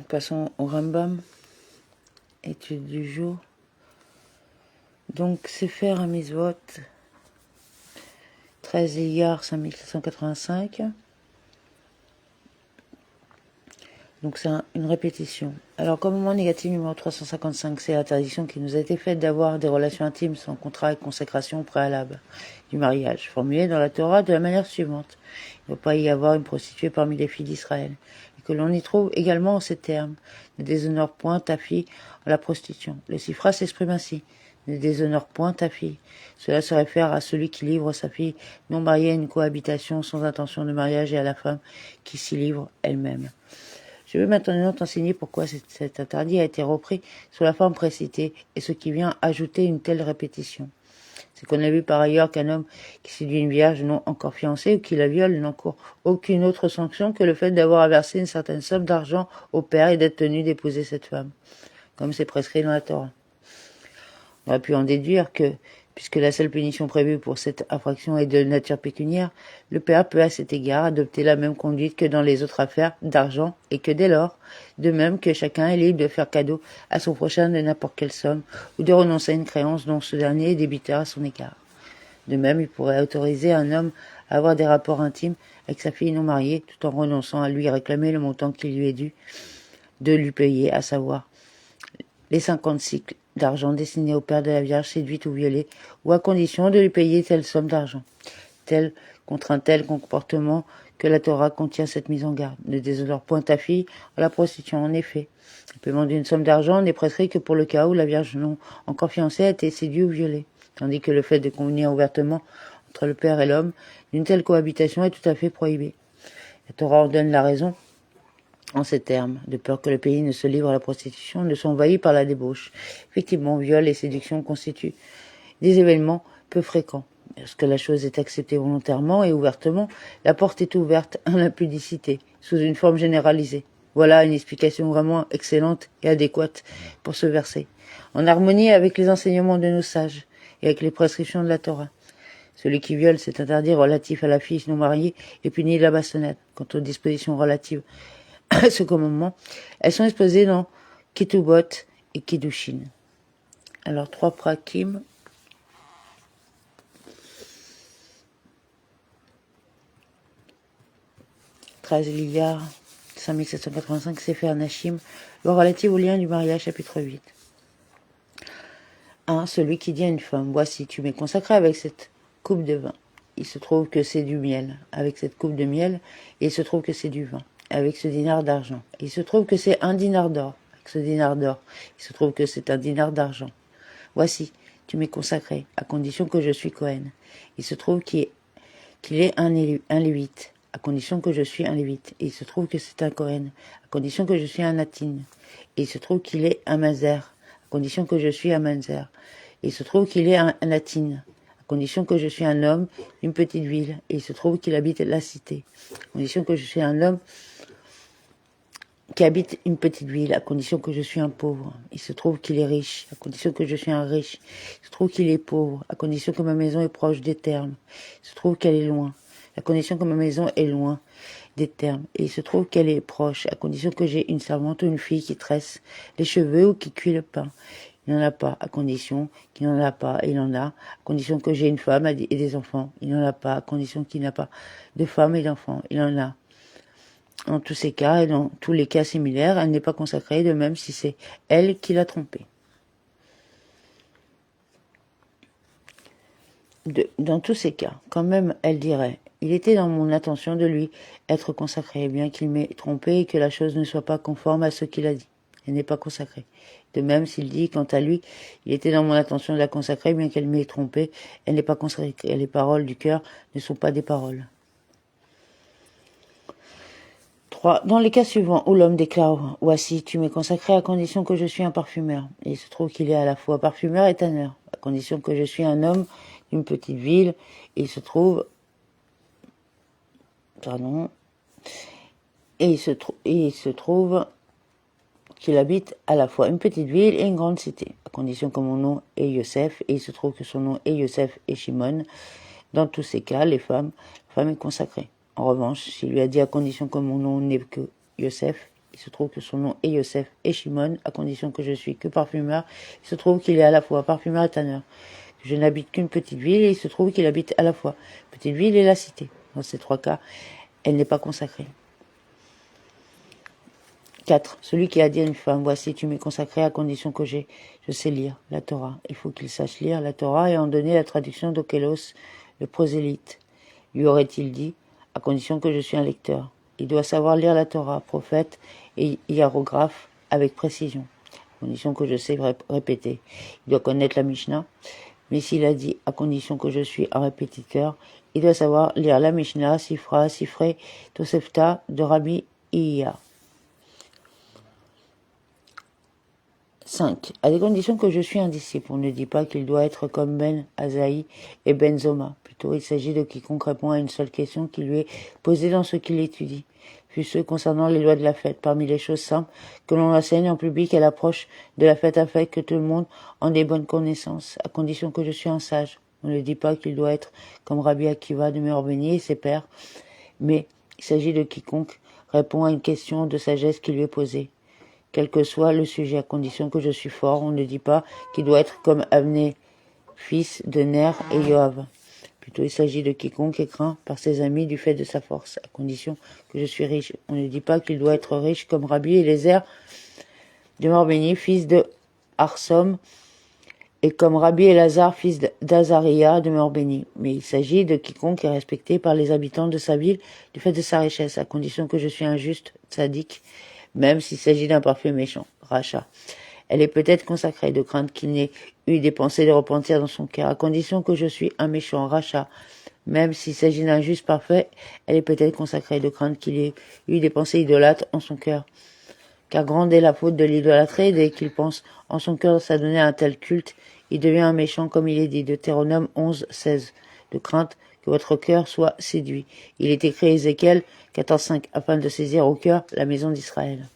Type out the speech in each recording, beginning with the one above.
Passons au Rambam, étude du jour. Donc, Sefer HaMizvot, 13 Iyar 5485. Donc, c'est une répétition. Alors, commandement négatif numéro 355, c'est l'interdiction qui nous a été faite d'avoir des relations intimes sans contrat et consécration préalable du mariage, formulée dans la Torah de la manière suivante. Il ne doit pas y avoir une prostituée parmi les filles d'Israël. Et que l'on y trouve également en ces termes. Ne déshonore point ta fille en la prostitution. Le Sifra s'exprime ainsi. Ne déshonore point ta fille. Cela se réfère à celui qui livre sa fille non mariée à une cohabitation sans intention de mariage et à la femme qui s'y livre elle-même. Je vais maintenant t'enseigner pourquoi cet interdit a été repris sous la forme précitée et ce qui vient ajouter une telle répétition. C'est qu'on a vu par ailleurs qu'un homme qui séduit une vierge non encore fiancée ou qui la viole n'encourt aucune autre sanction que le fait d'avoir versé une certaine somme d'argent au père et d'être tenu d'épouser cette femme, comme c'est prescrit dans la Torah. On aurait pu en déduire que, puisque la seule punition prévue pour cette infraction est de nature pécuniaire, le père peut à cet égard adopter la même conduite que dans les autres affaires d'argent et que dès lors, de même que chacun est libre de faire cadeau à son prochain de n'importe quelle somme ou de renoncer à une créance dont ce dernier est débiteur à son égard. De même, il pourrait autoriser un homme à avoir des rapports intimes avec sa fille non mariée tout en renonçant à lui réclamer le montant qui lui est dû de lui payer, à savoir les 50 cycles d'argent destinés au père de la Vierge séduite ou violée, ou à condition de lui payer telle somme d'argent. Contre un tel comportement que la Torah contient cette mise en garde. Ne déshonore point ta fille en la prostitution. En effet, le paiement d'une somme d'argent n'est prescrit que pour le cas où la Vierge non encore fiancée a été séduite ou violée, tandis que le fait de convenir ouvertement entre le père et l'homme d'une telle cohabitation est tout à fait prohibé. La Torah en donne la raison en ces termes, de peur que le pays ne se livre à la prostitution, ne soit envahi par la débauche. Effectivement, viol et séduction constituent des événements peu fréquents. Lorsque la chose est acceptée volontairement et ouvertement, la porte est ouverte à l'impudicité, sous une forme généralisée. Voilà une explication vraiment excellente et adéquate pour ce verset, en harmonie avec les enseignements de nos sages et avec les prescriptions de la Torah. Celui qui viole cet interdit relatif à la fille non mariée est puni de la bastonnade. Quant aux dispositions relatives à ce commandement, elles sont exposées dans Ketubot et Kedushin. Alors, 3 prakim. Milliards 5785, Sefer Nashim, loi relative au lien du mariage, chapitre 8. 1. Celui qui dit à une femme, voici, tu m'es consacré avec cette coupe de vin. Il se trouve que c'est du miel, avec cette coupe de miel, et il se trouve que c'est du vin, avec ce dinar d'argent. Il se trouve que c'est un dinar d'or, avec ce dinar d'or. Il se trouve que c'est un dinar d'argent. Voici, tu m'es consacré, à condition que je suis Cohen. Il se trouve qu'il est un lévite, à condition que je suis un lévite. Et il se trouve que c'est un Cohen, à condition que je suis un Natine. Et il se trouve qu'il est un Mazer, à condition que je suis un Mazer. Et il se trouve qu'il est un Natine, à condition que je suis un homme d'une petite ville. Et il se trouve qu'il habite la cité, à condition que je suis un homme qui habite une petite ville, à condition que je suis un pauvre. Il se trouve qu'il est riche, à condition que je suis un riche. Il se trouve qu'il est pauvre, à condition que ma maison est proche des termes. Il se trouve qu'elle est loin, à condition que ma maison est loin des termes. Et il se trouve qu'elle est proche, à condition que j'ai une servante ou une fille qui tresse les cheveux ou qui cuit le pain. Il n'en a pas, à condition qu'il n'en a pas, et il en a, à condition que j'ai une femme et des enfants. Il n'en a pas, à condition qu'il n'a pas de femme et d'enfants. Il en a. En tous ces cas, et dans tous les cas similaires, elle n'est pas consacrée, de même si c'est elle qui l'a trompée. Dans tous ces cas, quand même, elle dirait, il était dans mon intention de lui être consacré, bien qu'il m'ait trompé et que la chose ne soit pas conforme à ce qu'il a dit. Elle n'est pas consacrée. De même, s'il dit, quant à lui, il était dans mon intention de la consacrer, bien qu'elle m'ait trompé, elle n'est pas consacrée. Les paroles du cœur ne sont pas des paroles. 3. Dans les cas suivants où l'homme déclare « Voici, tu m'es consacré à condition que je suis un parfumeur », et il se trouve qu'il est à la fois parfumeur et tanneur, à condition que je suis un homme d'une petite ville, et il se trouve... Et il se trouve qu'il habite à la fois une petite ville et une grande cité, à condition que mon nom est Yosef, et il se trouve que son nom est Yosef et Shimon. Dans tous ces cas, la femme est consacrée. En revanche, s'il lui a dit à condition que mon nom n'est que Yosef, Il se trouve que son nom est Yosef et Shimon, à condition que je suis que parfumeur. Il se trouve qu'il est à la fois parfumeur et tanneur. Que je n'habite qu'une petite ville et il se trouve qu'il habite à la fois petite ville et la cité. Dans ces 3 cas, elle n'est pas consacrée. 4. Celui qui a dit à une femme, voici, tu m'es consacré à condition que je sais lire la Torah. Il faut qu'il sache lire la Torah et en donner la traduction d'Okelos, le prosélyte. Lui aurait-il dit, à condition que je suis un lecteur. Il doit savoir lire la Torah, prophète et hiérographe avec précision, à condition que je sais répéter. Il doit connaître la Mishnah, mais s'il a dit, à condition que je suis un répétiteur, il doit savoir lire la Mishnah, Sifra, Sifré, Tosefta, de Rabbi Iya. 5. À des conditions que je suis un disciple. On ne dit pas qu'il doit être comme Ben Azaï et Ben Zoma. Plutôt, il s'agit de quiconque répond à une seule question qui lui est posée dans ce qu'il étudie. Puis ceux concernant les lois de la fête, parmi les choses simples que l'on enseigne en public à l'approche de la fête afin que tout le monde en ait bonne connaissance, à condition que je suis un sage. On ne dit pas qu'il doit être comme Rabbi Akiva de Meorbeni et ses pairs, mais il s'agit de quiconque répond à une question de sagesse qui lui est posée. Quel que soit le sujet, à condition que je suis fort, on ne dit pas qu'il doit être comme Avné, fils de Ner et Yoav. Plutôt, il s'agit de quiconque est craint par ses amis du fait de sa force, à condition que je suis riche. On ne dit pas qu'il doit être riche comme Rabbi Eliezer de Morbéni, fils de Arsom, et comme Rabbi Elazar, fils d'Azaria de Morbéni. Mais il s'agit de quiconque est respecté par les habitants de sa ville du fait de sa richesse, à condition que je suis un juste tzaddik, même s'il s'agit d'un parfait méchant, rachat. Elle est peut-être consacrée de crainte qu'il n'ait eu des pensées de repentir dans son cœur, à condition que je suis un méchant, rachat. Même s'il s'agit d'un juste parfait, elle est peut-être consacrée de crainte qu'il ait eu des pensées idolâtres en son cœur. Car grande est la faute de l'idolâtrie, dès qu'il pense en son cœur s'adonner à un tel culte, il devient un méchant comme il est dit, Deutéronome 11, 16, de crainte que votre cœur soit séduit. Il est écrit Ézéchiel 14.5, afin de saisir au cœur la maison d'Israël.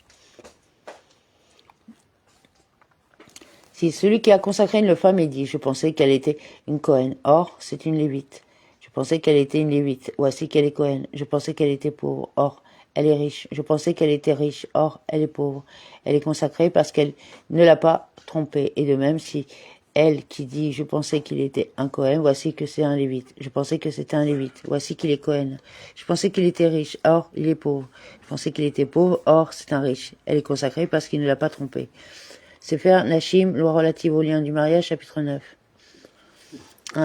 Si celui qui a consacré une femme est dit, je pensais qu'elle était une Cohen, or c'est une Lévite. Je pensais qu'elle était une Lévite, voici qu'elle est Cohen. Je pensais qu'elle était pauvre, or elle est riche. Je pensais qu'elle était riche, or elle est pauvre. Elle est consacrée parce qu'elle ne l'a pas trompée. Et de même, si elle qui dit, je pensais qu'il était un Cohen, voici que c'est un Lévite. Je pensais que c'était un Lévite, voici qu'il est Cohen. Je pensais qu'il était riche, or il est pauvre. Je pensais qu'il était pauvre, or c'est un riche. Elle est consacrée parce qu'il ne l'a pas trompée. Sefer Nashim, loi relative au lien du mariage, chapitre 9.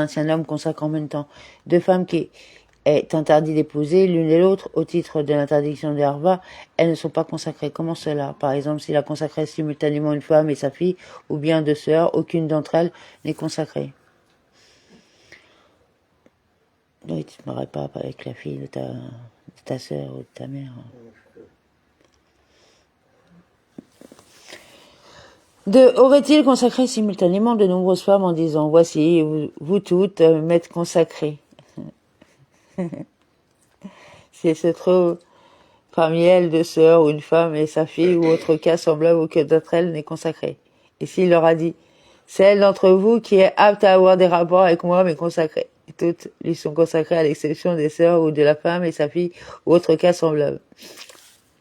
Si un homme consacre en même temps 2 femmes qui est interdit d'épouser l'une et l'autre au titre de l'interdiction de Harva, elles ne sont pas consacrées. Comment cela? Par exemple, s'il a consacré simultanément une femme et sa fille, ou bien 2 sœurs, aucune d'entre elles n'est consacrée. Oui, tu ne te marrais pas avec la fille de ta sœur ou de ta mère. Aurait-il consacré simultanément de nombreuses femmes en disant, voici, vous toutes, m'êtes consacrées. Si elle se trouve parmi elles 2 sœurs ou une femme et sa fille ou autre cas semblable auquel d'entre elles n'est consacrée. Et s'il leur a dit, celle d'entre vous qui est apte à avoir des rapports avec moi m'est consacrée. Et toutes lui sont consacrées à l'exception des sœurs ou de la femme et sa fille ou autre cas semblable.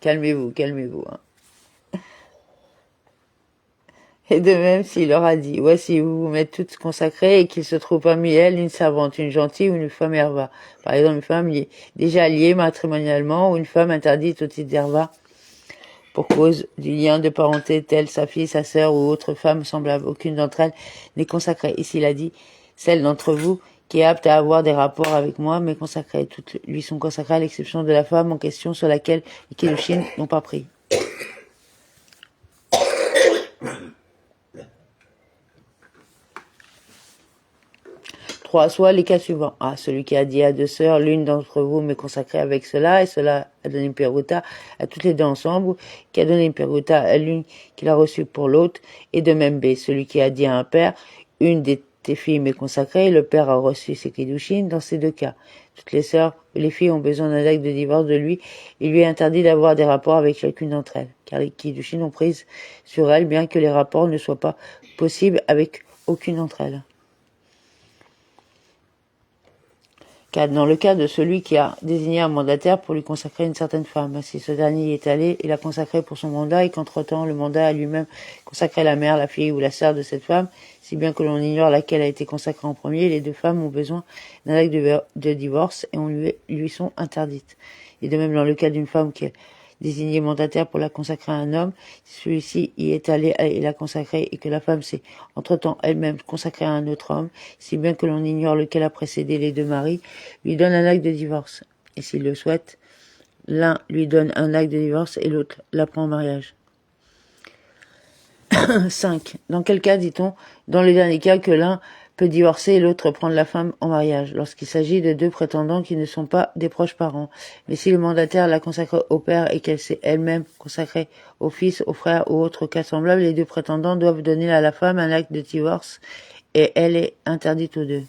Calmez-vous, calmez-vous. Et de même, s'il leur a dit, voici, vous m'êtes toutes consacrées et qu'il se trouve parmi elles une servante, une gentille ou une femme herva. Par exemple, une femme déjà liée matrimonialement ou une femme interdite au titre d'herva pour cause du lien de parenté telle sa fille, sa sœur ou autre femme semblable. Aucune d'entre elles n'est consacrée. Et s'il a dit, celle d'entre vous qui est apte à avoir des rapports avec moi m'est consacrée. Toutes lui sont consacrées à l'exception de la femme en question sur laquelle les Kiddushin n'ont pas pris. 3. Soit les cas suivants. Celui qui a dit à 2 sœurs, l'une d'entre vous m'est consacrée avec cela, et cela a donné une peruta à toutes les 2 ensemble, ou qui a donné une peruta à l'une qui l'a reçue pour l'autre, et de même B. Celui qui a dit à un père, une de tes filles m'est consacrée, le père a reçu ses kiddushin dans ces 2 cas. Toutes les sœurs ou les filles ont besoin d'un acte de divorce de lui, il lui est interdit d'avoir des rapports avec chacune d'entre elles, car les kiddushin ont prise sur elles, bien que les rapports ne soient pas possibles avec aucune d'entre elles. 4. Dans le cas de celui qui a désigné un mandataire pour lui consacrer une certaine femme, si ce dernier y est allé et l'a consacré pour son mandat et qu'entre-temps le mandat a lui-même consacré la mère, la fille ou la sœur de cette femme, si bien que l'on ignore laquelle a été consacrée en premier, les deux femmes ont besoin d'un acte de divorce et on lui sont interdites. Et de même dans le cas d'une femme qui a désigné mandataire pour la consacrer à un homme, si celui-ci y est allé et l'a consacré et que la femme s'est entre-temps elle-même consacrée à un autre homme, si bien que l'on ignore lequel a précédé les deux maris, lui donne un acte de divorce. Et s'il le souhaite, l'un lui donne un acte de divorce et l'autre la prend en mariage. 5. Dans quel cas dit-on, dans le dernier cas, que l'un peut divorcer et l'autre prendre la femme en mariage, lorsqu'il s'agit de deux prétendants qui ne sont pas des proches parents. Mais si le mandataire la consacre au père et qu'elle s'est elle-même consacrée au fils, au frère ou autre cas semblable, les deux prétendants doivent donner à la femme un acte de divorce et elle est interdite aux deux.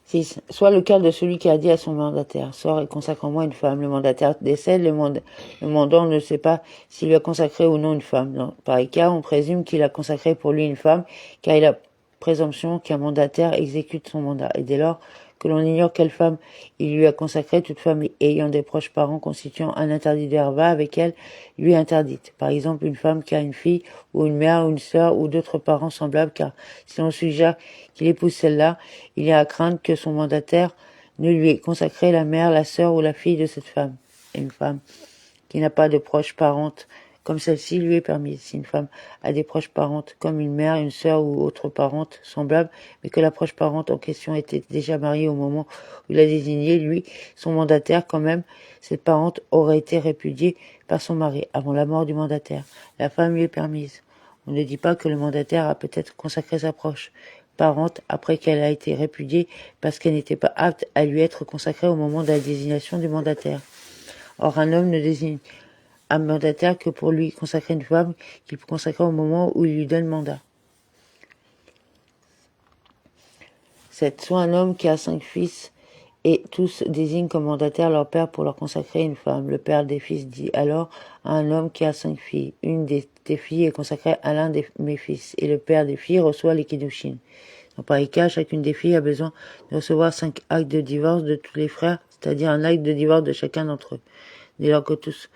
6. Soit le cas de celui qui a dit à son mandataire, sors et consacre en moi une femme. Le mandataire décède, le mandant ne sait pas s'il lui a consacré ou non une femme. Dans pareil cas, on présume qu'il a consacré pour lui une femme, car il a présomption qu'un mandataire exécute son mandat. Et dès lors que l'on ignore quelle femme il lui a consacré, toute femme ayant des proches parents constituant un interdit d'herba avec elle, lui est interdite. Par exemple, une femme qui a une fille ou une mère ou une sœur ou d'autres parents semblables, car si l'on suggère qu'il épouse celle-là, il y a à craindre que son mandataire ne lui ait consacré la mère, la sœur ou la fille de cette femme. Et une femme qui n'a pas de proches parentes comme celle-ci lui est permise. Si une femme a des proches parentes comme une mère, une sœur ou autre parente semblable, mais que la proche parente en question était déjà mariée au moment où il a désigné, lui, son mandataire, quand même, cette parente aurait été répudiée par son mari avant la mort du mandataire. La femme lui est permise. On ne dit pas que le mandataire a peut-être consacré sa proche parente après qu'elle a été répudiée parce qu'elle n'était pas apte à lui être consacrée au moment de la désignation du mandataire. Or, un homme ne désigne un mandataire que pour lui consacrer une femme qu'il peut consacrer au moment où il lui donne mandat. 7. Soit un homme qui a 5 fils et tous désignent comme mandataire leur père pour leur consacrer une femme. Le père des fils dit alors à un homme qui a 5 filles, une de tes filles est consacrée à l'un de mes fils, et le père des filles reçoit les kiddushin. Dans pareil cas, chacune des filles a besoin de recevoir 5 actes de divorce de tous les frères, c'est-à-dire un acte de divorce de chacun d'entre eux. Dès lors que tous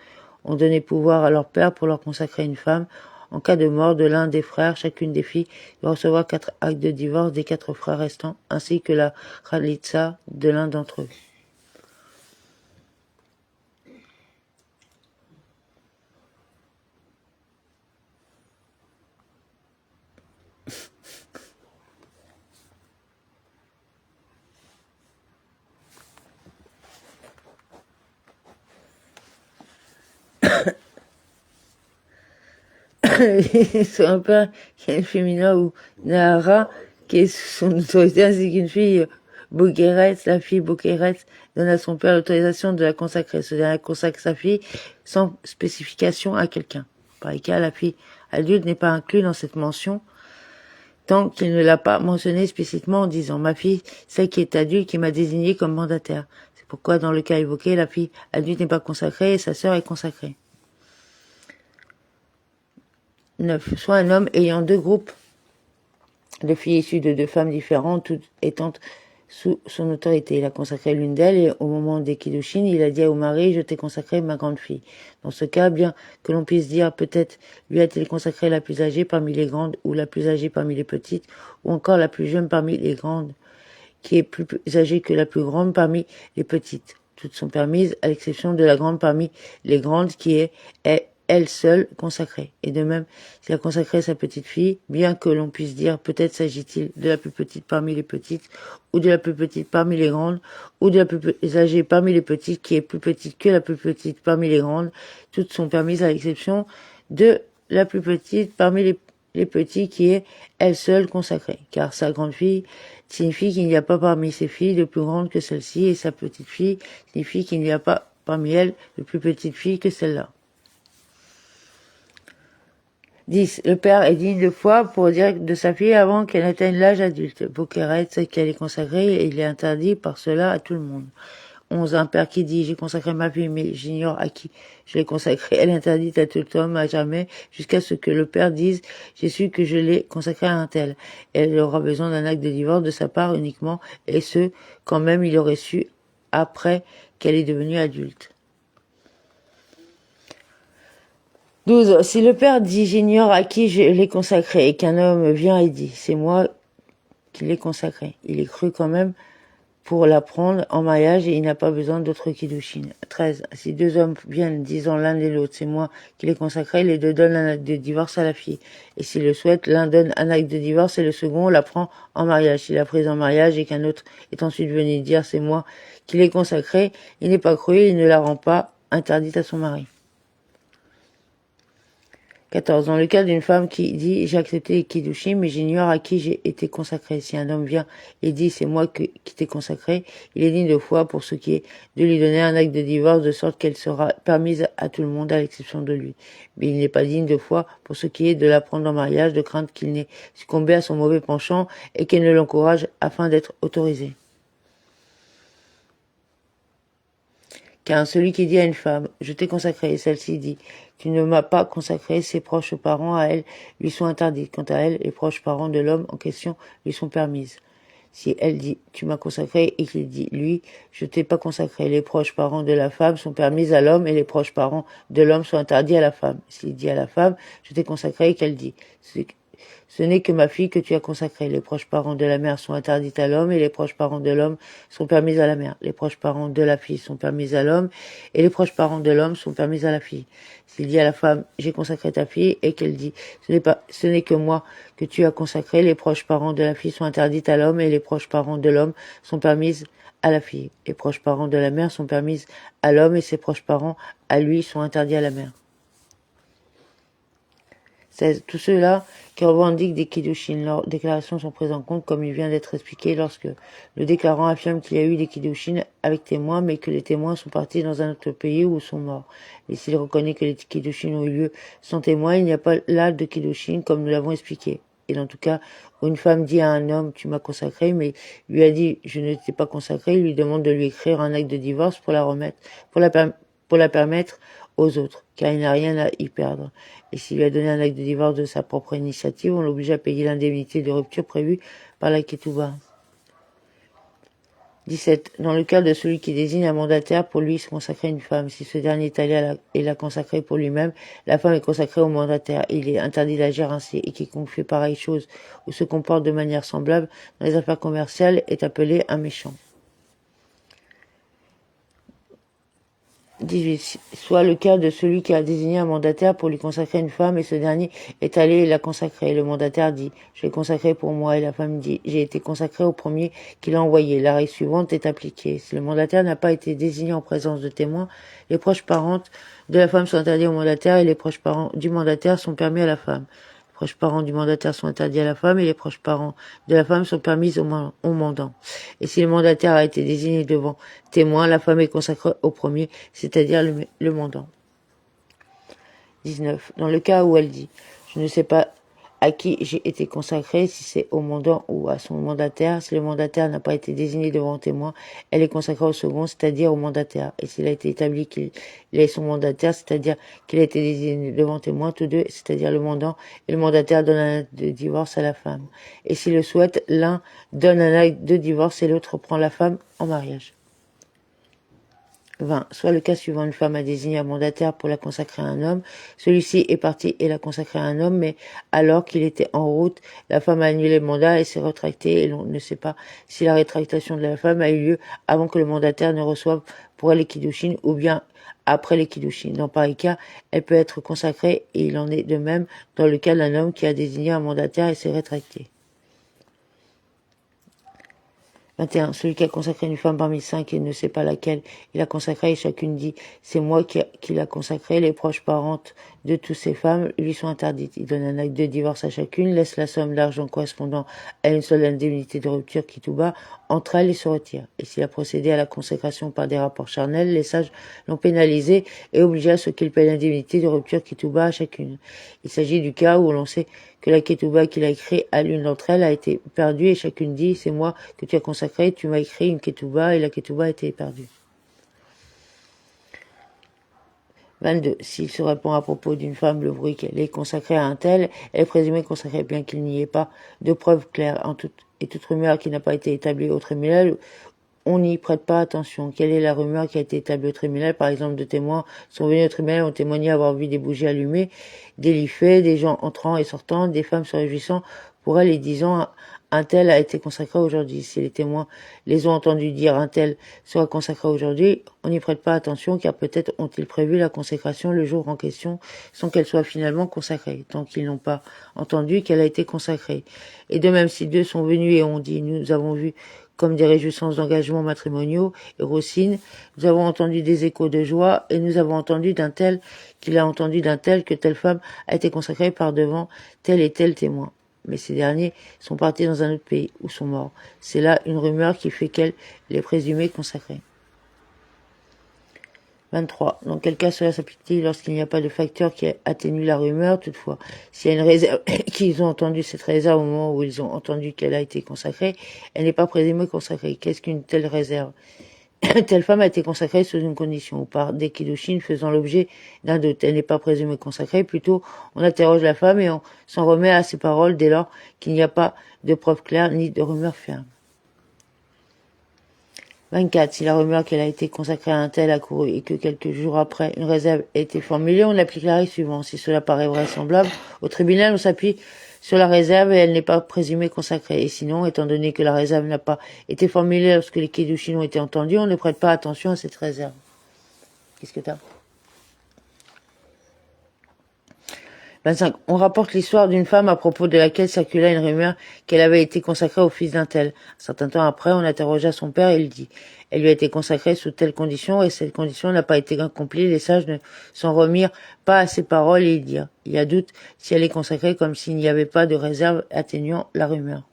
ont donné pouvoir à leur père pour leur consacrer une femme, en cas de mort de l'un des frères, chacune des filles doit recevoir 4 actes de divorce des 4 frères restants, ainsi que la khalitsa de l'un d'entre eux. Soit un père qui est féminin ou Nahara, qui est sous son autorité, ainsi qu'une fille Bokeret, la fille Bokeret donne à son père l'autorisation de la consacrer. Ce dernier consacre sa fille sans spécification à quelqu'un. Par cas, la fille adulte n'est pas inclue dans cette mention tant qu'il ne l'a pas mentionné explicitement en disant « Ma fille, celle qui est adulte, qui m'a désigné comme mandataire ». C'est pourquoi dans le cas évoqué, la fille adulte n'est pas consacrée et sa sœur est consacrée. 9. Soit un homme ayant 2 groupes de filles issues de 2 femmes différentes, toutes étant sous son autorité. Il a consacré l'une d'elles et au moment des kiddushin, il a dit au mari « Je t'ai consacré ma grande fille ». Dans ce cas, bien que l'on puisse dire peut-être lui a-t-il consacré la plus âgée parmi les grandes ou la plus âgée parmi les petites ou encore la plus jeune parmi les grandes qui est plus âgée que la plus grande parmi les petites. Toutes sont permises à l'exception de la grande parmi les grandes qui est elle seule consacrée. Et de même, s'il a consacré sa petite fille, bien que l'on puisse dire peut-être s'agit-il de la plus petite parmi les petites, ou de la plus petite parmi les grandes, ou de la plus âgée parmi les petites, qui est plus petite que la plus petite parmi les grandes, toutes sont permises à l'exception de la plus petite parmi les petits, qui est elle seule consacrée. Car sa grande fille signifie qu'il n'y a pas parmi ses filles de plus grande que celle-ci, et sa petite fille signifie qu'il n'y a pas parmi elles de plus petite fille que celle-là. 10. Le père est digne de foi pour dire de sa fille avant qu'elle n'atteigne l'âge adulte. Bokeret, c'est qu'elle est consacrée et il est interdit par cela à tout le monde. 11. Un père qui dit, j'ai consacré ma fille, mais j'ignore à qui je l'ai consacrée. Elle est interdite à tout homme, à jamais, jusqu'à ce que le père dise, j'ai su que je l'ai consacrée à un tel. Elle aura besoin d'un acte de divorce de sa part uniquement, et ce, quand même il aurait su après qu'elle est devenue adulte. 12. Si le père dit, j'ignore à qui je l'ai consacré, et qu'un homme vient et dit, c'est moi qui l'ai consacré, il est cru quand même pour la prendre en mariage et il n'a pas besoin d'autre kiddushin. 13. Si deux hommes viennent disant l'un et l'autre, c'est moi qui l'ai consacré, les deux donnent un acte de divorce à la fille. Et s'ils le souhaitent, l'un donne un acte de divorce et le second la prend en mariage. S'il l'a prise en mariage et qu'un autre est ensuite venu dire c'est moi qui l'ai consacré, il n'est pas cru, il ne la rend pas interdite à son mari. 14. Dans le cas d'une femme qui dit « J'ai accepté les kiddushin, mais j'ignore à qui j'ai été consacré ». Si un homme vient et dit « C'est moi qui t'ai consacré », il est digne de foi pour ce qui est de lui donner un acte de divorce de sorte qu'elle sera permise à tout le monde à l'exception de lui. Mais il n'est pas digne de foi pour ce qui est de la prendre en mariage de crainte qu'il n'ait succombé à son mauvais penchant et qu'elle ne l'encourage afin d'être autorisé. 15. Celui qui dit à une femme « Je t'ai consacré » et celle-ci dit « Tu ne m'as pas consacré », ses proches parents à elle lui sont interdits. Quant à elle, les proches parents de l'homme en question lui sont permises. Si elle dit « Tu m'as consacré » et qu'il dit lui « Je t'ai pas consacré », les proches parents de la femme sont permises à l'homme et les proches parents de l'homme sont interdits à la femme. S'il dit à la femme « Je t'ai consacré » et qu'elle dit ce n'est que ma fille que tu as consacrée. Les proches parents de la mère sont interdits à l'homme et les proches parents de l'homme sont permis à la mère. Les proches parents de la fille sont permis à l'homme et les proches parents de l'homme sont permis à la fille. S'il dit à la femme, j'ai consacré ta fille, et qu'elle dit, ce n'est que moi que tu as consacré, les proches parents de la fille sont interdits à l'homme et les proches parents de l'homme sont permis à la fille. Les proches parents de la mère sont permis à l'homme et ses proches parents à lui sont interdits à la mère. 16. Tous ceux-là qui revendiquent des kiddushin, leurs déclarations sont prises en compte comme il vient d'être expliqué lorsque le déclarant affirme qu'il y a eu des kiddushin avec témoins mais que les témoins sont partis dans un autre pays ou sont morts. Et s'il reconnaît que les kiddushin ont eu lieu sans témoin, il n'y a pas là de kiddushin comme nous l'avons expliqué. Et dans tout cas, où une femme dit à un homme, tu m'as consacré, mais lui a dit, je ne t'ai pas consacré, il lui demande de lui écrire un acte de divorce pour la remettre, pour la permettre aux autres, car il n'a rien à y perdre. Et s'il lui a donné un acte de divorce de sa propre initiative, on l'oblige à payer l'indemnité de rupture prévue par la Ketouba. 17. Dans le cas de celui qui désigne un mandataire pour lui se consacrer une femme, si ce dernier est allé et l'a consacré pour lui-même, la femme est consacrée au mandataire. Il est interdit d'agir ainsi, et quiconque fait pareille chose ou se comporte de manière semblable dans les affaires commerciales est appelé un méchant. 18. Soit le cas de celui qui a désigné un mandataire pour lui consacrer une femme et ce dernier est allé et l'a consacré. Le mandataire dit « Je l'ai consacré pour moi » et la femme dit « J'ai été consacré au premier qui l'a envoyé ». La règle suivante est appliquée. Si le mandataire n'a pas été désigné en présence de témoins, les proches parents de la femme sont interdits au mandataire et les proches parents du mandataire sont permis à la femme. Les proches parents du mandataire sont interdits à la femme et les proches parents de la femme sont permis au mandant. Et si le mandataire a été désigné devant témoin, la femme est consacrée au premier, c'est-à-dire le mandant. 19. Dans le cas où elle dit « Je ne sais pas à qui j'ai été consacré, si c'est au mandant ou à son mandataire. Si le mandataire n'a pas été désigné devant témoin, elle est consacrée au second, c'est-à-dire au mandataire. Et s'il a été établi qu'il est son mandataire, c'est-à-dire qu'il a été désigné devant témoin, tous deux, c'est-à-dire le mandant et le mandataire donnent un acte de divorce à la femme. Et s'il le souhaite, l'un donne un acte de divorce et l'autre prend la femme en mariage. 20. Soit le cas suivant, une femme a désigné un mandataire pour la consacrer à un homme. Celui-ci est parti et l'a consacré à un homme, mais alors qu'il était en route, la femme a annulé le mandat et s'est rétractée et l'on ne sait pas si la rétractation de la femme a eu lieu avant que le mandataire ne reçoive pour elle les kiddushin ou bien après les kiddushin. Dans pareil cas, elle peut être consacrée et il en est de même dans le cas d'un homme qui a désigné un mandataire et s'est rétracté. 21. Celui qui a consacré une femme parmi 5 et ne sait pas laquelle il a consacré et chacune dit « C'est moi qui l'a consacré », les proches parentes de toutes ces femmes lui sont interdites. Il donne un acte de divorce à chacune, laisse la somme d'argent correspondant à une seule indemnité de rupture qui tout bas entre elles et se retire. Et s'il a procédé à la consécration par des rapports charnels, les sages l'ont pénalisé et obligé à ce qu'il paie l'indemnité de rupture qui tout bas à chacune. Il s'agit du cas où l'on sait que la ketouba qu'il a écrit à l'une d'entre elles a été perdue et chacune dit « C'est moi que tu as consacré, tu m'as écrit une ketouba et la ketouba a été perdue ». 22. S'il se répand à propos d'une femme le bruit qu'elle est consacrée à un tel, elle est présumée consacrée, bien qu'il n'y ait pas de preuves claires et toute rumeur qui n'a pas été établie au tribunal, on n'y prête pas attention. Quelle est la rumeur qui a été établie au tribunal? Par exemple, deux témoins sont venus au tribunal et ont témoigné avoir vu des bougies allumées, des lits faits, des gens entrant et sortant, des femmes se réjouissant pour elle et disant un tel a été consacré aujourd'hui. Si les témoins les ont entendus dire un tel sera consacré aujourd'hui, on n'y prête pas attention car peut-être ont-ils prévu la consécration le jour en question sans qu'elle soit finalement consacrée, tant qu'ils n'ont pas entendu qu'elle a été consacrée. Et de même, si deux sont venus et ont dit nous avons vu comme des réjouissances d'engagements matrimoniaux et Rossine, nous avons entendu des échos de joie et nous avons entendu d'un tel qu'il a entendu d'un tel que telle femme a été consacrée par devant tel et tel témoin. Mais ces derniers sont partis dans un autre pays ou sont morts. C'est là une rumeur qui fait qu'elle les présumée consacrée. 23. Dans quel cas cela s'applique-t-il lorsqu'il n'y a pas de facteur qui atténue la rumeur? Toutefois, s'il y a une réserve, qu'ils ont entendu cette réserve au moment où ils ont entendu qu'elle a été consacrée, elle n'est pas présumée consacrée. Qu'est-ce qu'une telle réserve? Telle femme a été consacrée sous une condition, ou par des kiddushin faisant l'objet d'un doute. Elle n'est pas présumée consacrée, plutôt on interroge la femme et on s'en remet à ses paroles dès lors qu'il n'y a pas de preuve claire ni de rumeur ferme. 24. Si la rumeur qu'elle a été consacrée à un tel a couru et que quelques jours après une réserve a été formulée, on applique la règle suivante. Si cela paraît vraisemblable, au tribunal on s'appuie sur la réserve et elle n'est pas présumée consacrée. Et sinon, étant donné que la réserve n'a pas été formulée lorsque les kiddushin ont été entendus, on ne prête pas attention à cette réserve. Qu'est-ce que t'as? 25. On rapporte l'histoire d'une femme à propos de laquelle circula une rumeur qu'elle avait été consacrée au fils d'un tel. Un certain temps après, on interrogea son père et il dit « Elle lui a été consacrée sous telle condition et cette condition n'a pas été accomplie. Les sages ne s'en remirent pas à ses paroles et ils dirent « Il y a doute si elle est consacrée comme s'il n'y avait pas de réserve atténuant la rumeur. »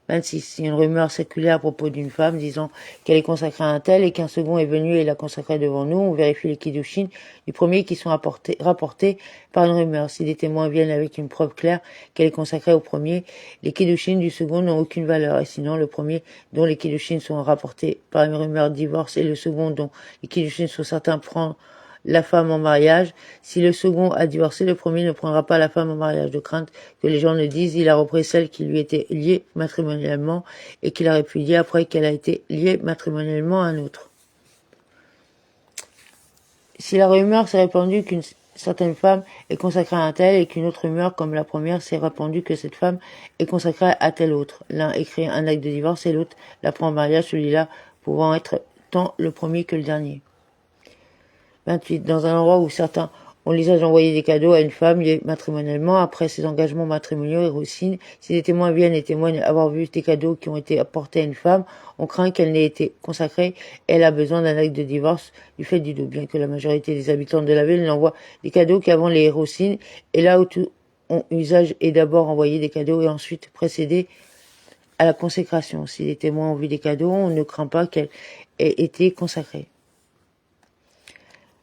26. Si une rumeur circulait à propos d'une femme disant qu'elle est consacrée à un tel et qu'un second est venu et l'a consacrée devant nous, on vérifie les kiddushin du premier qui sont rapportés par une rumeur. Si des témoins viennent avec une preuve claire qu'elle est consacrée au premier, les kiddushin du second n'ont aucune valeur. Et sinon, le premier dont les kiddushin sont rapportés par une rumeur divorce et le second dont les kiddushin sont certains prendre la femme en mariage. Si le second a divorcé, le premier ne prendra pas la femme en mariage, de crainte que les gens ne disent il a repris celle qui lui était liée matrimonialement et qu'il a répudiée après qu'elle a été liée matrimonialement à un autre. Si la rumeur s'est répandue qu'une certaine femme est consacrée à un tel et qu'une autre rumeur comme la première s'est répandue que cette femme est consacrée à tel autre, l'un écrit un acte de divorce et l'autre la prend en mariage, celui-là pouvant être tant le premier que le dernier. 28. Dans un endroit où certains ont l'usage d'envoyer des cadeaux à une femme liée matrimonialement après ses engagements matrimoniaux et Roussine, si des témoins viennent et témoignent avoir vu des cadeaux qui ont été apportés à une femme, on craint qu'elle n'ait été consacrée et elle a besoin d'un acte de divorce du fait du doute, bien que la majorité des habitants de la ville n'envoient des cadeaux qu'avant les Roussines, et là où tout ont usage est d'abord envoyer des cadeaux et ensuite précéder à la consécration. Si les témoins ont vu des cadeaux, on ne craint pas qu'elle ait été consacrée.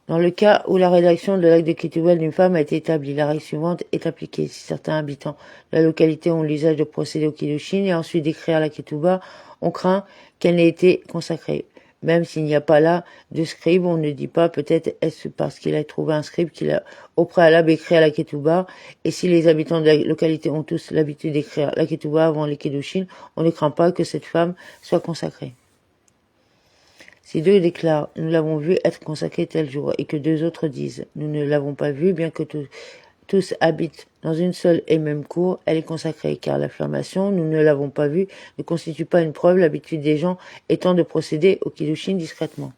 Dans le cas où la rédaction de l'acte de ketubah d'une femme a été établie, la règle suivante est appliquée. Si certains habitants de la localité ont l'usage de procéder au kiddushin et ensuite d'écrire la ketubah, on craint qu'elle n'ait été consacrée. Même s'il n'y a pas là de scribe, on ne dit pas peut-être est-ce parce qu'il a trouvé un scribe qu'il a au préalable écrit à la ketubah. Et si les habitants de la localité ont tous l'habitude d'écrire la ketubah avant les kiddushin, on ne craint pas que cette femme soit consacrée. Si deux déclarent « nous l'avons vu être consacré tel jour » et que deux autres disent « nous ne l'avons pas vu bien que tous habitent dans une seule et même cour, elle est consacrée » car l'affirmation « nous ne l'avons pas vu » ne constitue pas une preuve, l'habitude des gens étant de procéder au kiddushin discrètement.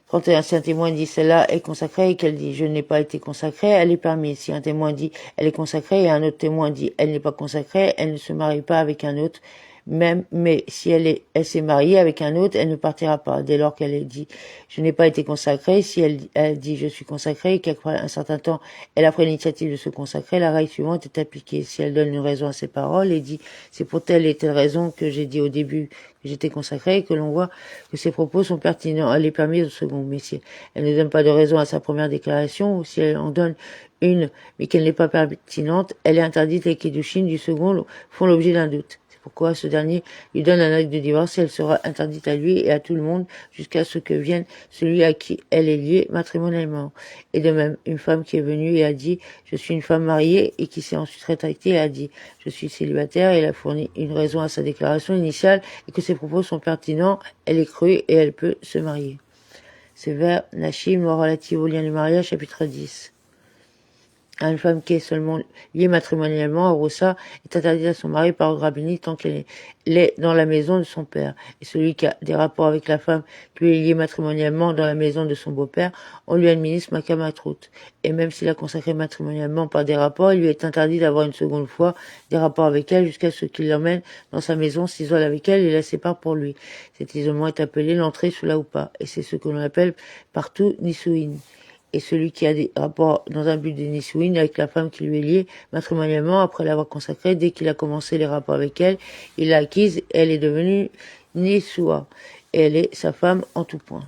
31. Si un témoin dit celle-là est consacrée et qu'elle dit je n'ai pas été consacrée, elle est permise. Si un témoin dit elle est consacrée et un autre témoin dit elle n'est pas consacrée, elle ne se marie pas avec un autre. Mais si elle s'est mariée avec un autre, elle ne partira pas. Dès lors qu'elle dit je n'ai pas été consacrée, si elle dit je suis consacrée et qu'après un certain temps elle a pris l'initiative de se consacrer, la règle suivante est appliquée. Si elle donne une raison à ses paroles et dit c'est pour telle et telle raison que j'ai dit au début que j'étais consacrée et que l'on voit que ses propos sont pertinents, elle est permise au second. Mais si elle ne donne pas de raison à sa première déclaration ou si elle en donne une mais qu'elle n'est pas pertinente, elle est interdite. Les kiddushin du second font l'objet d'un doute. pourquoi ce dernier lui donne un acte de divorce et elle sera interdite à lui et à tout le monde jusqu'à ce que vienne celui à qui elle est liée matrimonialement. Et de même, une femme qui est venue et a dit « Je suis une femme mariée » et qui s'est ensuite rétractée et a dit « Je suis célibataire » et elle a fourni une raison à sa déclaration initiale et que ses propos sont pertinents, elle est crue et elle peut se marier. C'est vers Nashim, loi relative au lien du mariage, chapitre 10. Une femme qui est seulement liée matrimonialement à Roussa est interdite à son mari par ordre rabbinique tant qu'elle est dans la maison de son père. Et celui qui a des rapports avec la femme qui lui est liée matrimonialement dans la maison de son beau-père, on lui administre Makamatrout. Et même s'il a consacré matrimonialement par des rapports, il lui est interdit d'avoir une seconde fois des rapports avec elle jusqu'à ce qu'il l'emmène dans sa maison, s'isole avec elle et la sépare pour lui. Cet isolement est appelé l'entrée sous la houpa. Et c'est ce que l'on appelle partout Nisuin. Et celui qui a des rapports dans un but de Nisuin avec la femme qui lui est liée matrimonialement après l'avoir consacrée, dès qu'il a commencé les rapports avec elle, il l'a acquise, elle est devenue Nisua. Et elle est sa femme en tout point.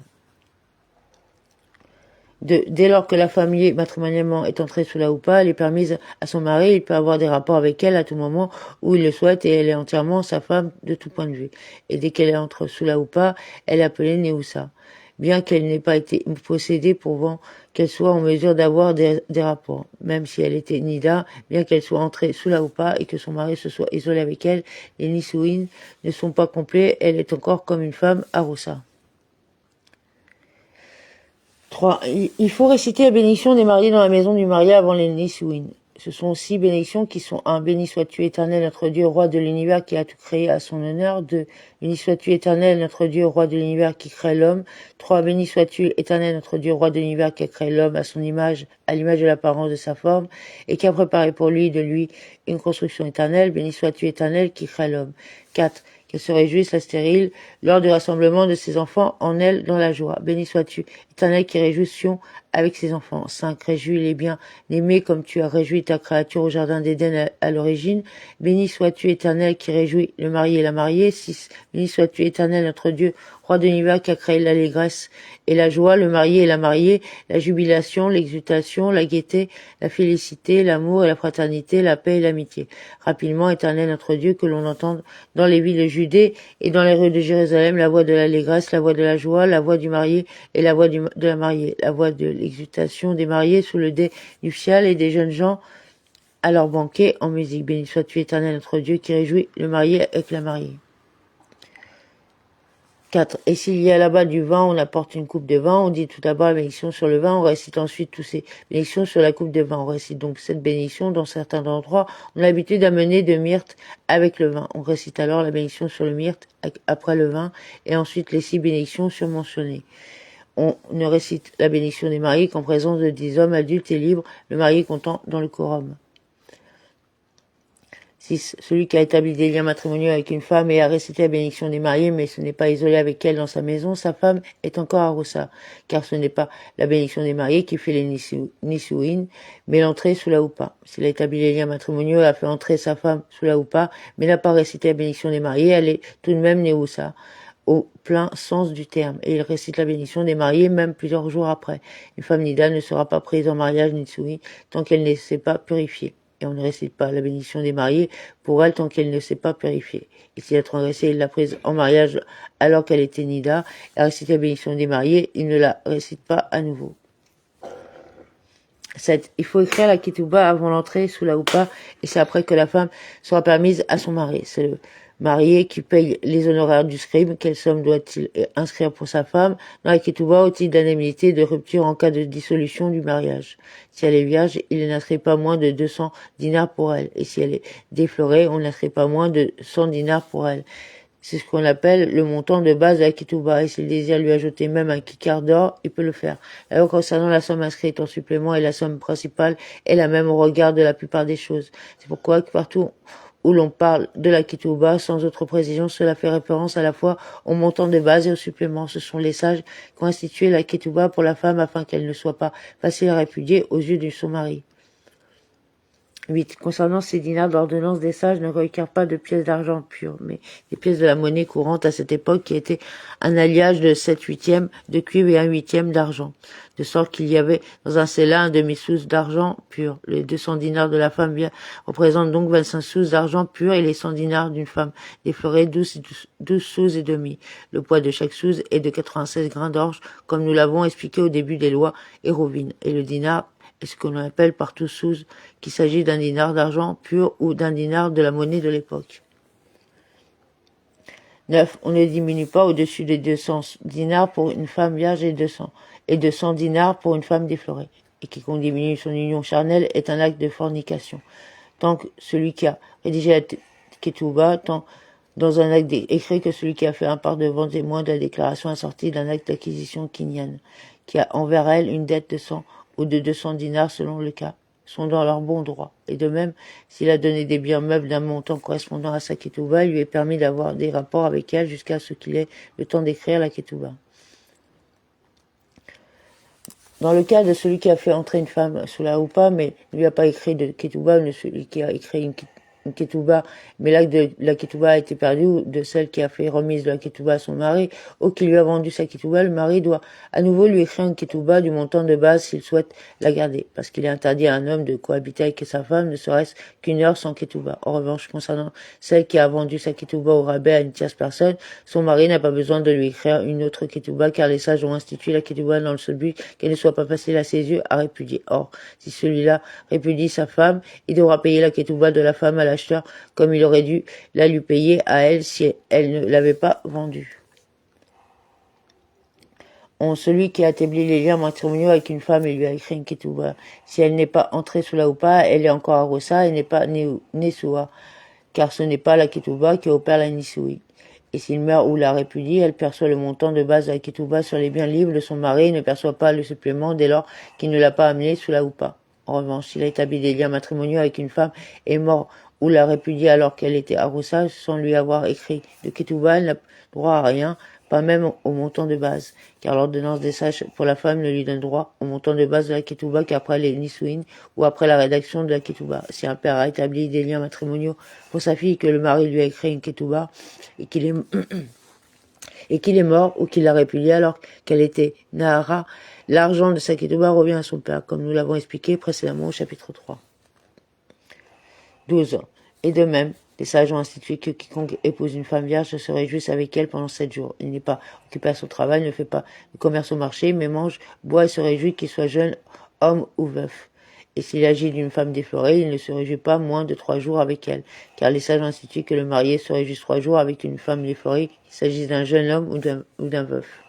Dès lors que la femme liée matrimonialement est entrée sous la houpa, elle est permise à son mari, il peut avoir des rapports avec elle à tout moment où il le souhaite et elle est entièrement sa femme de tout point de vue. Et dès qu'elle entre sous la houpa, elle est appelée Neusa. Bien qu'elle n'ait pas été possédée prouvant qu'elle soit en mesure d'avoir des rapports. Même si elle était Nida, bien qu'elle soit entrée sous la houpa et que son mari se soit isolé avec elle, les Nisuin ne sont pas complets, elle est encore comme une femme Aroussa. 3. Il faut réciter la bénédiction des mariés dans la maison du marié avant les Nisuin. Ce sont 6 bénédictions qui sont 1. Béni sois-tu éternel, notre Dieu, roi de l'univers qui a tout créé à son honneur. 2. Béni sois-tu éternel, notre Dieu, roi de l'univers qui crée l'homme. 3. Béni sois-tu éternel, notre Dieu, roi de l'univers qui a créé l'homme à son image, à l'image de l'apparence de sa forme, et qui a préparé pour lui, de lui, une construction éternelle. Béni sois-tu éternel qui crée l'homme. 4. Qu'elle se réjouisse la stérile lors du rassemblement de ses enfants en elle dans la joie. Béni sois-tu, éternel qui réjouissions avec ses enfants. 5. Réjouis les bien-aimés comme tu as réjoui ta créature au jardin d'Éden à l'origine. Béni sois-tu, éternel qui réjouis le marié et la mariée. 6. Béni sois-tu, éternel notre Dieu, roi de l'univers qui a créé l'allégresse et la joie, le marié et la mariée, la jubilation, l'exultation, la gaieté, la félicité, l'amour et la fraternité, la paix et l'amitié. Rapidement, éternel notre Dieu, que l'on entende dans les villes de Judée et dans les rues de Jérusalem la voix de l'allégresse, la voix de la joie, la voix du marié et la voix de la mariée, la voix de l'exultation des mariés sous le dais nuptial et des jeunes gens à leur banquet en musique. Béni sois-tu, éternel notre Dieu, qui réjouit le marié avec la mariée. 4. Et s'il y a là-bas du vin, on apporte une coupe de vin, on dit tout d'abord la bénédiction sur le vin, on récite ensuite toutes ces bénédictions sur la coupe de vin. On récite donc cette bénédiction dans certains endroits. On a l'habitude d'amener de myrte avec le vin. On récite alors la bénédiction sur le myrte après le vin et ensuite les 6 bénédictions surmentionnées. On ne récite la bénédiction des mariés qu'en présence de 10 hommes adultes et libres, le marié comptant dans le quorum. 6. Celui qui a établi des liens matrimoniaux avec une femme et a récité la bénédiction des mariés, mais ce n'est pas isolé avec elle dans sa maison, sa femme est encore Aroussa, car ce n'est pas la bénédiction des mariés qui fait les Nisuin, mais l'entrée sous la houpa. S'il a établi les liens matrimoniaux et a fait entrer sa femme sous la houpa, mais n'a pas récité la bénédiction des mariés, elle est tout de même Neusa, au plein sens du terme, et il récite la bénédiction des mariés même plusieurs jours après. Une femme Nida ne sera pas prise en mariage Nisuin tant qu'elle ne s'est pas purifiée. Et on ne récite pas la bénédiction des mariés pour elle tant qu'elle ne s'est pas purifiée. Et s'il a transgressé, il l'a prise en mariage alors qu'elle était Nida, elle récite la bénédiction des mariés, il ne la récite pas à nouveau. 7. Il faut écrire la ketouba avant l'entrée sous la houpa, et c'est après que la femme sera permise à son mari. C'est le marié qui paye les honoraires du scribe. Quelle somme doit-il inscrire pour sa femme dans la ketouba au titre d'indemnité de rupture en cas de dissolution du mariage? Si elle est vierge, il n'inscrit pas moins de 200 dinars pour elle. Et si elle est déflorée, on n'inscrit pas moins de 100 dinars pour elle. C'est ce qu'on appelle le montant de base de la ketouba. Et s'il désire lui ajouter même un kikar d'or, il peut le faire. Alors concernant la somme inscrite en supplément et la somme principale est la même au regard de la plupart des choses. C'est pourquoi que partout où l'on parle de la ketouba, sans autre précision, cela fait référence à la fois au montant de base et au supplément. Ce sont les sages qui ont institué la ketouba pour la femme afin qu'elle ne soit pas facile à répudier aux yeux de son mari. 8. Concernant ces dinars, l'ordonnance des sages ne requiert pas de pièces d'argent pures, mais des pièces de la monnaie courante à cette époque qui était un alliage de 7/8 de cuivre et 1/8 d'argent. de sorte qu'il y avait dans un cella un demi-sous d'argent pur. Les 200 dinars de la femme représentent donc 25 sous d'argent pur et les 100 dinars d'une femme déflorée 12 sous et demi. Le poids de chaque sous est de 96 grains d'orge, comme nous l'avons expliqué au début des lois hérovines. Et le dinar est ce que l'on appelle par tous sous, qu'il s'agit d'un dinar d'argent pur ou d'un dinar de la monnaie de l'époque. 9. On ne diminue pas au-dessus des 200 dinars pour une femme vierge et 200 dinars pour une femme déflorée. Et quiconque diminue son union charnelle est un acte de fornication. Tant que celui qui a rédigé la ketouba, tant dans un acte écrit que celui qui a fait un part devant témoin de la déclaration assortie d'un acte d'acquisition kinyan, qui a envers elle une dette de 100 ou de 200 dinars selon le cas, sont dans leur bon droit. Et de même, s'il a donné des biens meubles d'un montant correspondant à sa ketouba, il lui est permis d'avoir des rapports avec elle jusqu'à ce qu'il ait le temps d'écrire la ketouba. Dans le cas de celui qui a fait entrer une femme sous la houpa, mais ne lui a pas écrit de ketouba, ou de celui qui a écrit une ketouba, mais l'acte de la ketouba a été perdu, ou de celle qui a fait remise de la ketouba à son mari, ou qui lui a vendu sa ketouba, le mari doit à nouveau lui écrire une ketouba du montant de base s'il souhaite la garder, parce qu'il est interdit à un homme de cohabiter avec sa femme, ne serait-ce qu'une heure sans ketouba. En revanche, concernant celle qui a vendu sa ketouba au rabais à une tierce personne, son mari n'a pas besoin de lui écrire une autre ketouba, car les sages ont institué la ketouba dans le seul but qu'elle ne soit pas facile à ses yeux à répudier. Or, si celui-là répudie sa femme, il devra payer la ketouba de la femme à l'acheteur comme il aurait dû la lui payer à elle si elle ne l'avait pas vendue. Celui qui a établi les liens matrimoniaux avec une femme et lui a écrit une ketouba. Si elle n'est pas entrée sous la houpa, elle est encore à Rossa et n'est pas Nesua, car ce n'est pas la ketouba qui opère la Nisui. Et s'il meurt ou la répudie, elle perçoit le montant de base de la ketouba sur les biens libres de son mari et ne perçoit pas le supplément dès lors qu'il ne l'a pas amené sous la houpa. En revanche, s'il a établi des liens matrimoniaux avec une femme et est mort ou l'a répudiée alors qu'elle était à Rossa sans lui avoir écrit de ketouba, elle n'a droit à rien, pas même au montant de base, car l'ordonnance des sages pour la femme ne lui donne droit au montant de base de la ketouba qu'après les nisuin ou après la rédaction de la ketouba. Si un père a établi des liens matrimoniaux pour sa fille que le mari lui a écrit une ketouba et qu'il est mort ou qu'il l'a répudiée alors qu'elle était Nahara, l'argent de sa ketouba revient à son père, comme nous l'avons expliqué précédemment au chapitre 3. 12. Et de même, les sages ont institué que quiconque épouse une femme vierge se réjouisse avec elle pendant 7 jours. Il n'est pas occupé à son travail, ne fait pas de commerce au marché, mais mange, boit et se réjouit qu'il soit jeune, homme ou veuf. Et s'il agit d'une femme déflorée, il ne se réjouit pas moins de 3 jours avec elle, car les sages ont institué que le marié se réjouisse 3 jours avec une femme déflorée, qu'il s'agisse d'un jeune homme ou d'un veuf.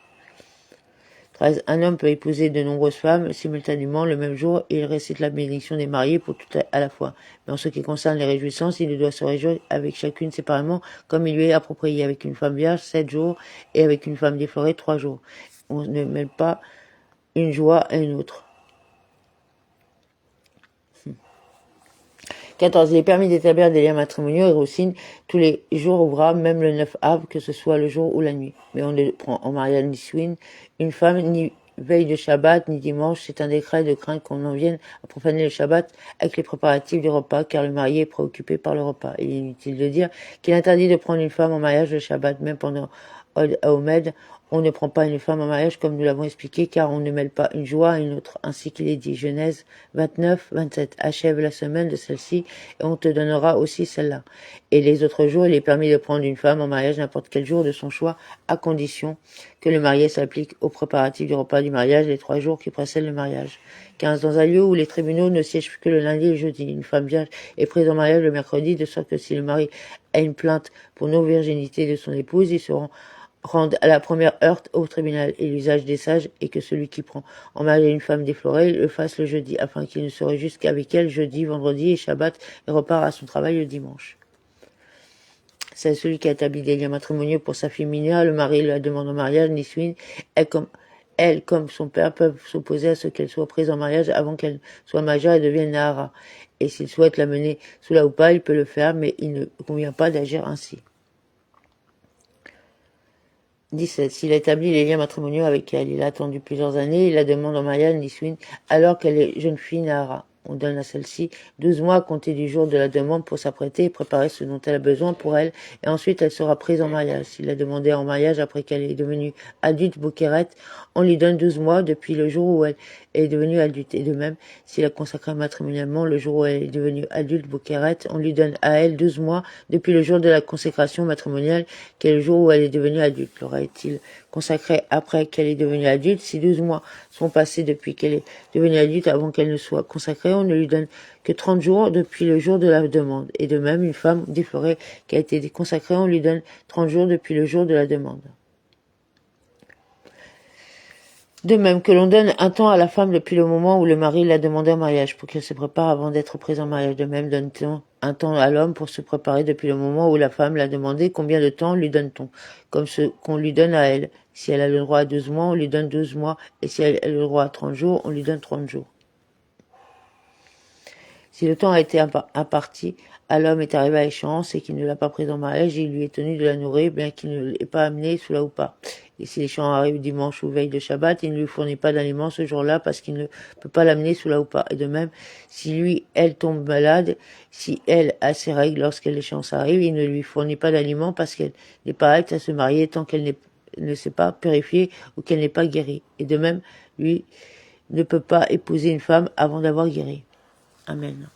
13. Un homme peut épouser de nombreuses femmes simultanément le même jour et il récite la bénédiction des mariés pour tout à la fois. Mais en ce qui concerne les réjouissances, il doit se réjouir avec chacune séparément comme il lui est approprié, avec une femme vierge 7 jours et avec une femme déflorée 3 jours. On ne mêle pas une joie à une autre. 14. Il est permis d'établir des liens matrimoniaux et roussines tous les jours ouvrables, même le 9 av, que ce soit le jour ou la nuit. Mais on ne prend en mariage ni swin une femme, ni veille de Shabbat, ni dimanche. C'est un décret de crainte qu'on en vienne à profaner le Shabbat avec les préparatifs du repas, car le marié est préoccupé par le repas. Il est inutile de dire qu'il est interdit de prendre une femme en mariage le Shabbat, même pendant Od Haomed. On ne prend pas une femme en mariage comme nous l'avons expliqué, car on ne mêle pas une joie à une autre. Ainsi qu'il est dit, Genèse 29, 27. Achève la semaine de celle-ci, et on te donnera aussi celle-là. Et les autres jours, il est permis de prendre une femme en mariage n'importe quel jour de son choix, à condition que le marié s'applique aux préparatifs du repas du mariage les 3 jours qui précèdent le mariage. 15. Dans un lieu où les tribunaux ne siègent que le lundi et le jeudi, une femme vierge est prise en mariage le mercredi, de sorte que si le mari a une plainte pour non-virginité de son épouse, ils seront rendre à la première heurte au tribunal, et l'usage des sages est que celui qui prend en mariage une femme déflorée le fasse le jeudi, afin qu'il ne se réjouisse qu'avec elle jeudi, vendredi et Shabbat, et repart à son travail le dimanche. C'est celui qui a établi des liens matrimoniaux pour sa fille mineure, le mari la demande en mariage, Niswin, elle comme son père peuvent s'opposer à ce qu'elle soit prise en mariage avant qu'elle soit majeure et devienne Nahara. Et s'il souhaite la mener sous la houpa, il peut le faire, mais il ne convient pas d'agir ainsi. 17. S'il a établi les liens matrimoniaux avec elle, il a attendu plusieurs années, il la demande en mariage Niswin alors qu'elle est jeune fille Nahara. On donne à celle-ci 12 mois à compter du jour de la demande pour s'apprêter et préparer ce dont elle a besoin pour elle, et ensuite elle sera prise en mariage. S'il l'a demandé en mariage après qu'elle est devenue adulte Bokeret, on lui donne 12 mois depuis le jour où elle est devenue adulte. Et de même, s'il a consacré matrimonialement le jour où elle est devenue adulte Bokeret, on lui donne à elle 12 mois depuis le jour de la consécration matrimoniale, qui est le jour où elle est devenue adulte. L'aura-t-il consacré après qu'elle est devenue adulte? Si 12 mois sont passés depuis qu'elle est devenue adulte avant qu'elle ne soit consacrée, on ne lui donne que 30 jours depuis le jour de la demande. Et de même, une femme déflorée qui a été consacrée, on lui donne 30 jours depuis le jour de la demande. De même que l'on donne un temps à la femme depuis le moment où le mari l'a demandé en mariage pour qu'elle se prépare avant d'être prise en mariage. De même, donne-t-on un temps à l'homme pour se préparer depuis le moment où la femme l'a demandé. Combien de temps lui donne-t-on? Comme ce qu'on lui donne à elle. Si elle a le droit à 12 mois, on lui donne 12 mois. Et si elle a le droit à 30 jours, on lui donne 30 jours. Si le temps a été imparti, à l'homme est arrivé à échéance et qu'il ne l'a pas prise en mariage, il lui est tenu de la nourrir, bien qu'il ne l'ait pas amenée sous la houpa. Et si l'échéant arrive dimanche ou veille de Shabbat, il ne lui fournit pas d'aliments ce jour-là parce qu'il ne peut pas l'amener sous la houpa. Et de même, si lui, elle tombe malade, si elle a ses règles lorsque l'échéance arrive, il ne lui fournit pas d'aliments parce qu'elle n'est pas apte à se marier tant qu'elle ne s'est pas purifiée ou qu'elle n'est pas guérie. Et de même, lui ne peut pas épouser une femme avant d'avoir guéri. Amen.